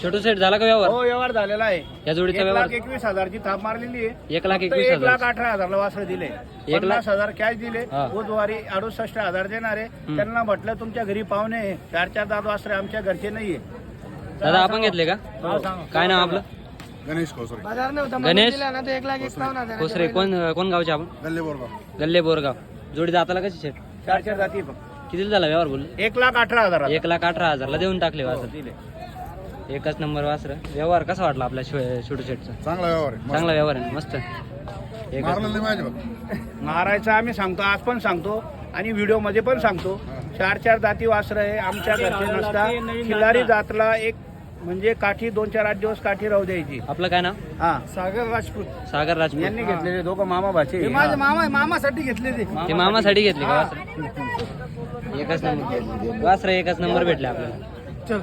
छोटू set झाला का व्यवहार? हो व्यवहार झालेला आहे. या जोडीचा व्यवहार 1,21,000ची थाप मारलेली आहे. 1,21,000. 1,18,000ला वासर दिले. 1,00,000 कॅश दिले. हा. बुधवारी 68,000 देणार आहे. त्यांना म्हटलं तुमच्या घरी पाहुणे आहे. 4-4 दात वासरे आमच्या घरचे नाहीये. दादा आपण घेतले का? काय नाव आपलं? गणेश खोसरे, गणेश कोसरे. कोण गावचे आपण? गल्ले बोरगाव. गल्ले बोरगाव. जोडी दाताला कशी सेट? 4-4 जाती फक्त. किती झाला व्यवहार बोल? 1,18,000 1,18,000 ला देऊन टाकले वासर. दिले. एकच नंबर वासर. व्यवहार कसा वाटला आपल्या छोटू सेटचा? चांगला व्यवहार आहे. चांगला व्यवहार आहे, मस्त. मारलं नाही माझ्या बघ. मारायचं आम्ही सांगतो, आज पण सांगतो आणि व्हिडिओ मध्ये पण सांगतो. 4-4 जाती वासर आहे आमच्या घरचे नसता. खिलारी जातला एक म्हणजे काठी 2-4-8 दिवस काठी राहू द्यायची. आपलं काय नाव? हा सागर राजपूत सागर राजपूत. यांनी घेतलेले दोघं मामा भाचे. मामासाठी घेतले ते. ते मामासाठी घेतले का वासर? एकच नंबर वासर, एकच नंबर भेटले आपल्याला. चल